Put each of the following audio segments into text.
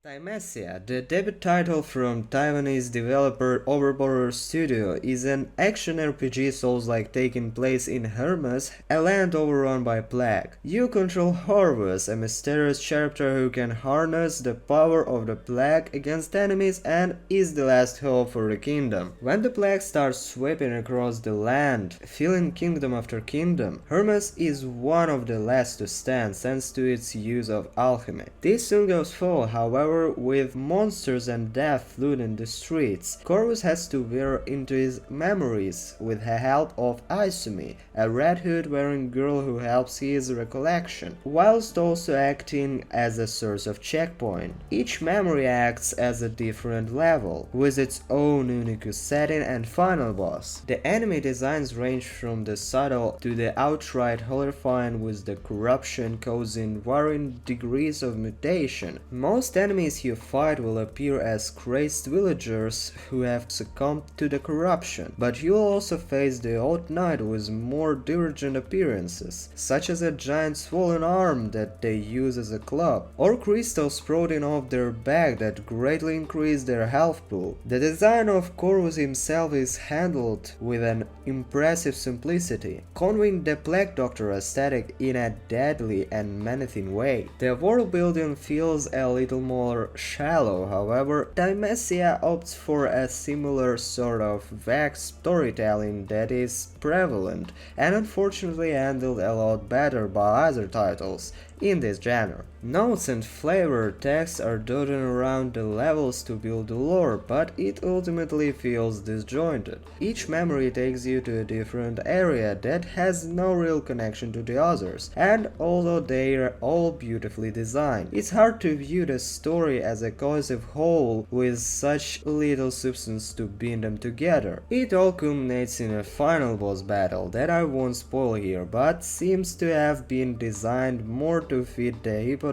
Thymesia, the debut title from Taiwanese developer Overborder Studio, is an action RPG Souls-like taking place in Hermes, a land overrun by plague. You control Corvus, a mysterious character who can harness the power of the plague against enemies and is the last hope for the kingdom. When the plague starts sweeping across the land, filling kingdom after kingdom, Hermes is one of the last to stand thanks to its use of alchemy. This soon goes full, however, with monsters and death flooding the streets. Corvus has to veer into his memories with the help of Izumi, a red hood-wearing girl who helps his recollection, whilst also acting as a source of checkpoint. Each memory acts as a different level, with its own unique setting and final boss. The enemy designs range from the subtle to the outright horrifying, with the corruption causing varying degrees of mutation. Most enemies you fight will appear as crazed villagers who have succumbed to the corruption, but you'll also face the odd knight with more divergent appearances, such as a giant swollen arm that they use as a club, or crystals sprouting off their back that greatly increase their health pool. The design of Corvus himself is handled with an impressive simplicity, conveying the Plague Doctor aesthetic in a deadly and menacing way. The world building feels a little more shallow, however. Thymesia opts for a similar sort of vague storytelling that is prevalent and unfortunately handled a lot better by other titles in this genre. Notes and flavor text are dotted around the levels to build the lore, but it ultimately feels disjointed. Each memory takes you to a different area that has no real connection to the others, and although they are all beautifully designed, it's hard to view the story as a cohesive whole with such little substance to bind them together. It all culminates in a final boss battle that I won't spoil here, but seems to have been designed more to fit the hypothesis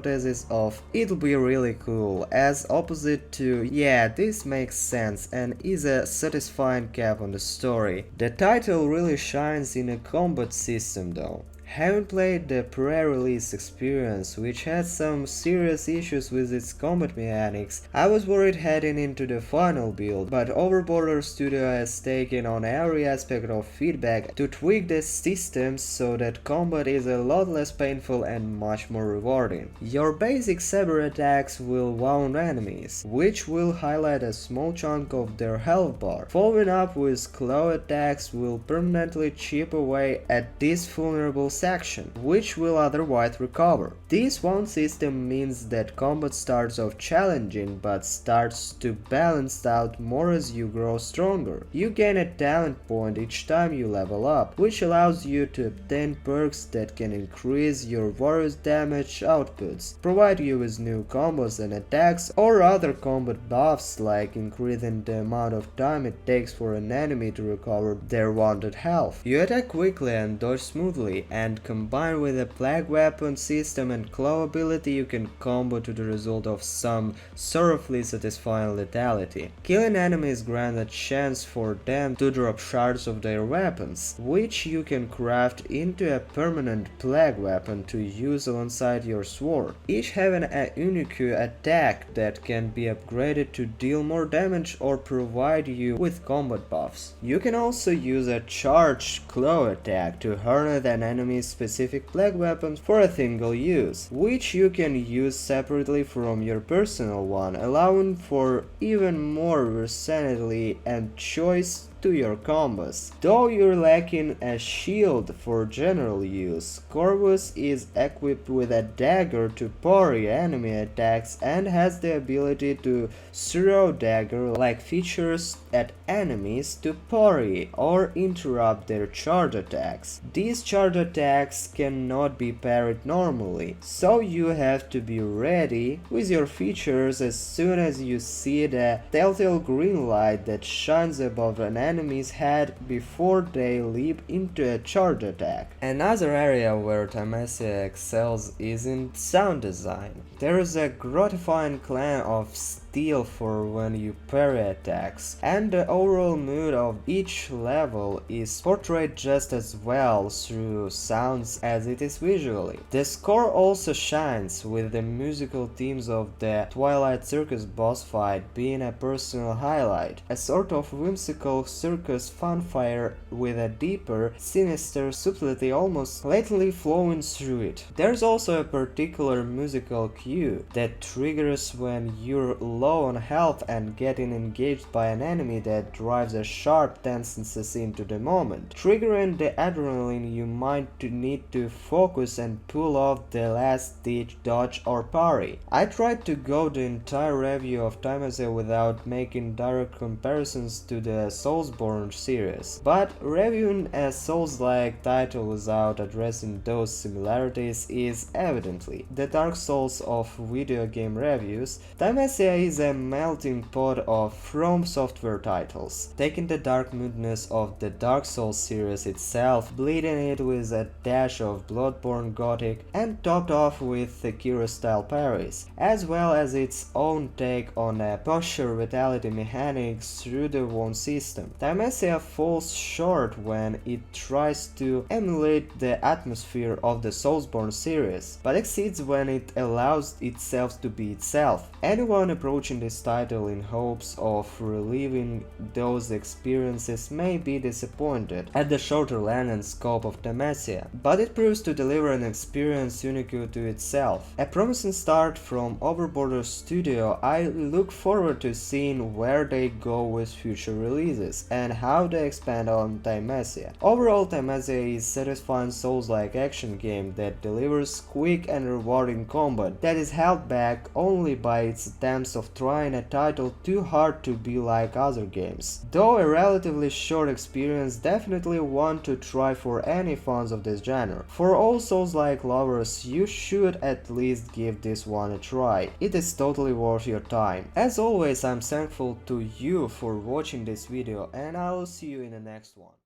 of "it'll be really cool" as opposite to "yeah, this makes sense" and is a satisfying cap on the story. The title really shines in a combat system though. Having played the pre-release experience, which had some serious issues with its combat mechanics, I was worried heading into the final build, but Overborder Studio has taken on every aspect of feedback to tweak the systems so that combat is a lot less painful and much more rewarding. Your basic saber attacks will wound enemies, which will highlight a small chunk of their health bar. Following up with claw attacks will permanently chip away at this vulnerable section, which will otherwise recover. This wound system means that combat starts off challenging but starts to balance out more as you grow stronger. You gain a talent point each time you level up, which allows you to obtain perks that can increase your various damage outputs, provide you with new combos and attacks, or other combat buffs like increasing the amount of time it takes for an enemy to recover their wounded health. You attack quickly and dodge smoothly, and combined with a plague weapon system and claw ability, you can combo to the result of some thoroughly satisfying lethality. Killing enemies grants a chance for them to drop shards of their weapons, which you can craft into a permanent plague weapon to use alongside your sword, each having a unique attack that can be upgraded to deal more damage or provide you with combat buffs. You can also use a charged claw attack to harness an enemy's specific plague weapons for a single use, which you can use separately from your personal one, allowing for even more versatility and choice to your combos. Though you're lacking a shield for general use, Corvus is equipped with a dagger to parry enemy attacks and has the ability to throw dagger-like features at enemies to parry or interrupt their charge attacks. These charge attacks cannot be parried normally, so you have to be ready with your features as soon as you see the telltale green light that shines above an enemy's head before they leap into a charge attack. Another area where Thymesia excels is in sound design. There is a gratifying clan of steel for when you parry attacks, and the overall mood of each level is portrayed just as well through sounds as it is visually. The score also shines, with the musical themes of the Twilight Circus boss fight being a personal highlight, a sort of whimsical circus funfire with a deeper, sinister subtlety almost lately flowing through it. There's also a particular musical cue that triggers when you're low on health and getting engaged by an enemy that drives a sharp tenseness into the moment, triggering the adrenaline you might need to focus and pull off the last-ditch dodge or parry. I tried to go the entire review of Thymesia without making direct comparisons to the Soulsborne series, but reviewing a Souls-like title without addressing those similarities is evidently the Dark Souls of video game reviews. Thymesia is a melting pot of From Software titles, taking the dark moodiness of the Dark Souls series itself, bleeding it with a dash of Bloodborne Gothic, and topped off with Sekiro-style parries, as well as its own take on a posture vitality mechanics through the wound system. Thymesia falls short when it tries to emulate the atmosphere of the Soulsborne series, but exceeds when it allows itself to be itself. Anyone approaching this title in hopes of reliving those experiences may be disappointed at the shorter length and scope of Thymesia, but it proves to deliver an experience unique to itself. A promising start from Overborder Studio. I look forward to seeing where they go with future releases and how they expand on Thymesia. Overall, Thymesia is a satisfying Souls-like action game that delivers quick and rewarding combat that is held back only by its attempts of trying a title too hard to be like other games. Though a relatively short experience, definitely one to try for any fans of this genre. For all Souls-like lovers, you should at least give this one a try. It is totally worth your time. As always, I'm thankful to you for watching this video, and I'll see you in the next one.